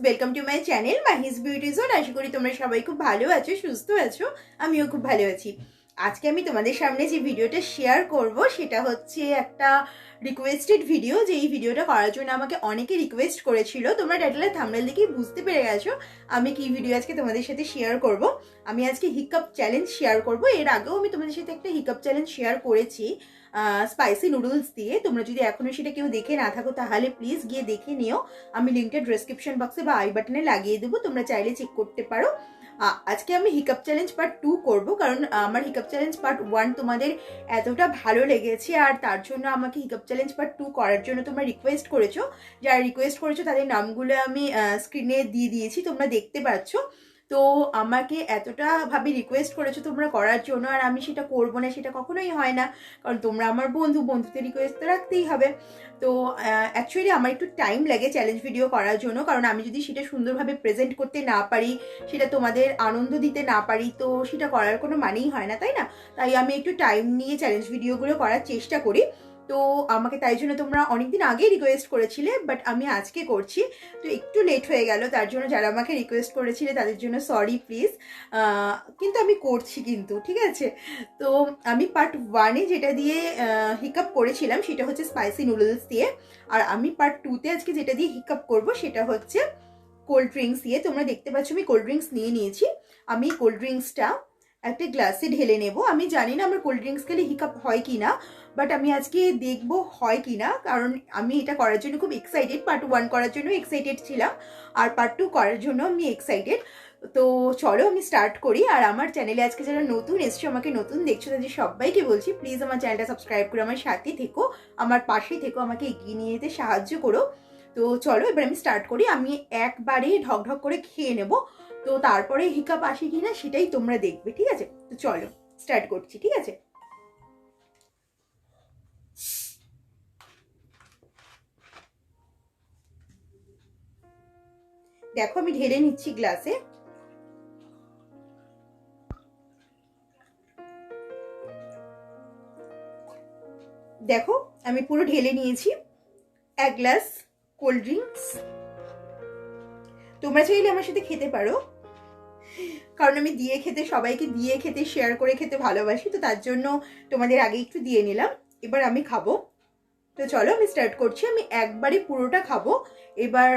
Welcome to my channel Mahis beauty zone. আশা করি তোমরা সবাই খুব ভালো আছো, সুস্থ আছো। আমিও খুব ভালো আছি। আজকে আমি তোমাদের সামনে যে ভিডিওটা শেয়ার করব সেটা হচ্ছে একটা রিকোয়েস্টেড ভিডিও। যে এই ভিডিওটা করার জন্য আমাকে অনেকে রিকোয়েস্ট করেছিল। তোমরা টাইটেলের থাম্বনেল দেখেই বুঝতে পেরে গেছো আমি কি ভিডিও আজকে তোমাদের সাথে শেয়ার করব। আমি আজকে হিকআপ চ্যালেঞ্জ শেয়ার করব। এর আগেও আমি তোমাদের সাথে একটা হিকআপ চ্যালেঞ্জ শেয়ার করেছি স্পাইসি নুডলস দিয়ে। তোমরা যদি এখনো সেটা কেউ দেখে না থাকো তাহলে প্লিজ গিয়ে দেখে নিও। আমি লিঙ্কটা ডেসক্রিপশন বক্সে বা আই বাটনে লাগিয়ে দেবো, তোমরা চাইলে চেক করতে পারো। আজকে আমি হিকআপ চ্যালেঞ্জ পার্ট 2 করব, কারণ আমার হিকআপ চ্যালেঞ্জ পার্ট 1 তোমাদের এতটা ভালো লেগেছে, আর তার জন্য আমাকে হিকআপ চ্যালেঞ্জ পার্ট 2 করার জন্য তোমরা রিকোয়েস্ট করেছো। যারা রিকোয়েস্ট করেছো তাদের নামগুলো আমি স্ক্রিনে দিয়ে দিয়েছি, তোমরা দেখতে পাচ্ছ। তো আমাকে এতটা ভাবে রিকোয়েস্ট করেছো তোমরা করার জন্য, আর আমি সেটা করবো না সেটা কখনোই হয় না, কারণ তোমরা আমার বন্ধু, বন্ধুদের রিকোয়েস্ট তো রাখতেই হবে। তো অ্যাকচুয়ালি আমার একটু টাইম লাগে চ্যালেঞ্জ ভিডিও করার জন্য, কারণ আমি যদি সেটা সুন্দরভাবে প্রেজেন্ট করতে না পারি, সেটা তোমাদের আনন্দ দিতে না পারি, তো সেটা করার কোনো মানেই হয় না, তাই না? তাই আমি একটু টাইম নিয়ে চ্যালেঞ্জ ভিডিওগুলো করার চেষ্টা করি। তো আমাকে তাই জন্য তোমরা অনেকদিন আগেই রিকোয়েস্ট করেছিলে, বাট আমি আজকে করছি। তো একটু লেট হয়ে গেল, তার জন্য যারা আমাকে রিকোয়েস্ট করেছিলে তাদের জন্য সরি প্লিজ। কিন্তু আমি করছি কিন্তু, ঠিক আছে? তো আমি পার্ট 1-এ যেটা দিয়ে হিকআপ করেছিলাম সেটা হচ্ছে স্পাইসি নুডলস দিয়ে, আর আমি পার্ট 2-তে আজকে যেটা দিয়ে হিকআপ করব সেটা হচ্ছে কোল্ড ড্রিঙ্কস দিয়ে। তোমরা দেখতে পাচ্ছ আমি কোল্ড ড্রিঙ্কস নিয়ে নিয়েছি। আমি কোল্ড ড্রিঙ্কসটা একটা গ্লাসে ঢেলে নেব। আমি জানি না আমার কোল্ড ড্রিঙ্কস খেলে হিকআপ হয় কি না, বাট আমি আজকে দেখবো হয় কি না, কারণ আমি এটা করার জন্য খুব এক্সাইটেড। পার্ট 1 করার জন্য এক্সাইটেড ছিলাম, আর পার্ট 2 করার জন্য আমি এক্সাইটেড। তো চলো আমি স্টার্ট করি। আর আমার চ্যানেলে আজকে যারা নতুন এসছো, আমাকে নতুন দেখছো, তাদের সবাইকে বলছি প্লিজ আমার চ্যানেলটা সাবস্ক্রাইব করে আমার সাথে থেকো, আমার পাশেই থেকো, আমাকে এগিয়ে নিয়ে যেতে সাহায্য করো। তো চলো এবার আমি স্টার্ট করি। আমি একবারে ঢক ঢক করে খেয়ে নেব, তো তারপরে হিকআপ আসে কিনা সেটাই তোমরা দেখবে, ঠিক আছে? তো চলো স্টার্ট করছি, ঠিক আছে? দেখো আমি ঢেলে নিচ্ছি গ্লাসে। দেখো আমি পুরো ঢেলে নিয়েছি এক গ্লাস কোল্ড ড্রিঙ্কস। তোমরা চাইলে আমার সাথে খেতে পারো, কারণ আমি দিয়ে খেতে, সবাইকে দিয়ে খেতে, শেয়ার করে খেতে ভালোবাসি, তো তার জন্য তোমাদের আগে একটু দিয়ে নিলাম। এবার আমি খাবো। তো চলো আমি স্টার্ট করছি। আমি একবারে পুরোটা খাবো। এবার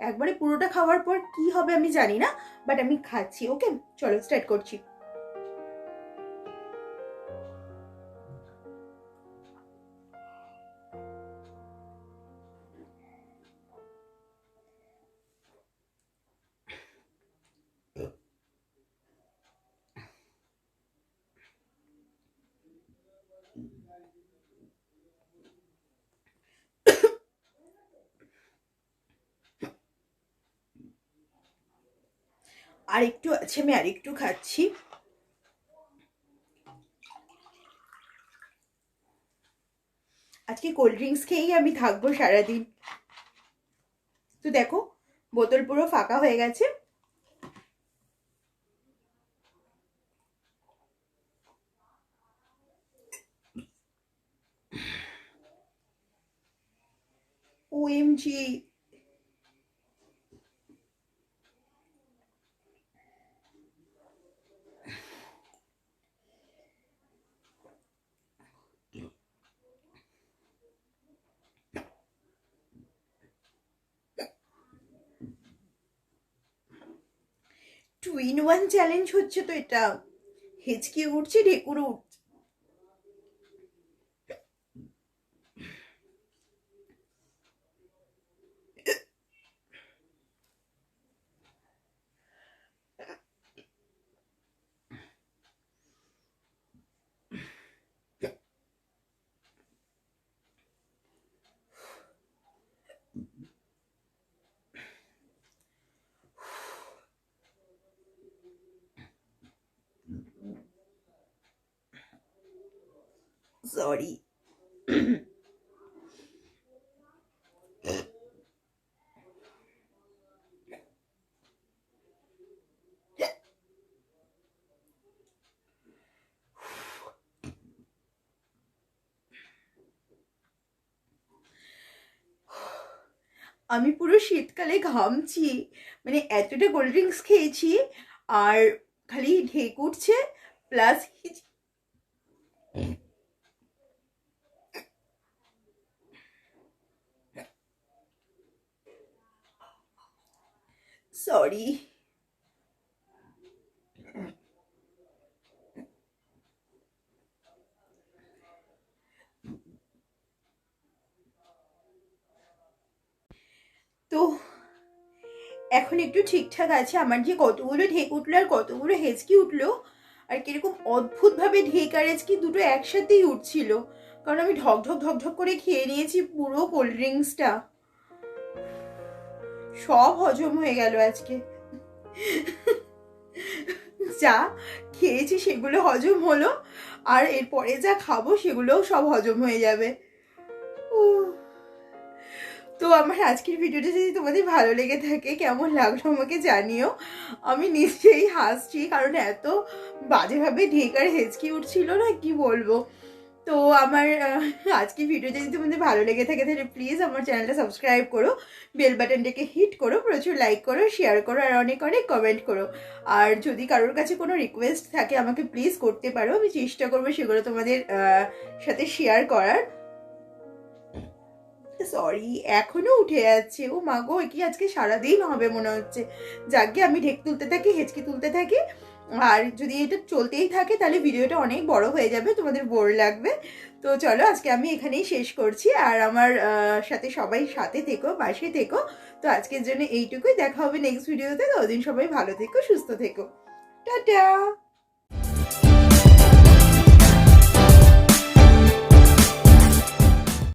একবারে পুরোটা খাওয়ার পর কি হবে আমি জানি না, বাট আমি খাচ্ছি। ওকে, চলো স্টার্ট করছি। আর একটু আছে, আমি আর একটু খাচ্ছি। আজকে কোল্ড ড্রিঙ্কস খেয়েই আমি থাকবো সারাদিন। তো দেখো বোতল পুরো ফাঁকা হয়ে গেছে। OMG, two in one challenge হচ্ছে তো এটা। হেঁচকি উঠছে, ঢেকুর উঠছে। সরি। আমি পুরো শীতকালে ঘামছি, মানে এতটা কোল্ড ড্রিঙ্কস খেয়েছি আর খালি ঢেক উঠছে প্লাস সরি। তো এখন একটু ঠিকঠাক আছে। আমার যে কতগুলো ঢেক উঠলো আর কতগুলো হেঁচকি উঠলো, আর কিরকম অদ্ভুতভাবে ঢেক আর হেঁচকি দুটো একসাথেই উঠছিল, কারণ আমি ঢক ঢক ঢক ঢক করে খেয়ে নিয়েছি পুরো কোল্ড ড্রিঙ্কসটা। সব হজম হয়ে গেল আজকে। যা খেয়েছি সেগুলো হজম হলো, আর এরপরে যা খাবো সেগুলোও সব হজম হয়ে যাবে। তো আমার আজকের ভিডিওটা যদি তোমাদের ভালো লেগে থাকে, কেমন লাগলো আমাকে জানিও। আমি নিশ্চয়ই হাসছি, কারণ এত বাজেভাবে ঢেকার হেঁচকি উঠছিল না, কি বলবো। তো আমার আজকের ভিডিও যদি তোমাদের ভালো লেগে থাকে তাহলে প্লিজ আমার চ্যানেলটা সাবস্ক্রাইব করো, বেল বাটনটাকে হিট করো, প্রচুর লাইক করো, শেয়ার করো, আর অনেক অনেক কমেন্ট করো। আর যদি কারোর কাছে কোনো রিকোয়েস্ট থাকে আমাকে প্লিজ করতে পারো, আমি চেষ্টা করবো সেগুলো তোমাদের সাথে শেয়ার করার। সরি, এখনো উঠে যাচ্ছে। ও মা গো, কি আজকে সারাদিন হবে মনে হচ্ছে। যাকে আমি ঢেক তুলতে থাকি, হেঁচকি তুলতে থাকি, আর যদি এটা চলতেই থাকে তাহলে ভিডিওটা অনেক বড় হয়ে যাবে, তোমাদের বোর লাগবে। তো চলো আজকে আমি এখানেই শেষ করছি, আর আমার সাথে সবাই সাথে থেকো, পাশে থেকো। তো আজকের জন্য এইটুকুই, দেখা হবে নেক্সট ভিডিওতে। ততদিন সবাই ভালো থেকো, সুস্থ থেকো, টাটা।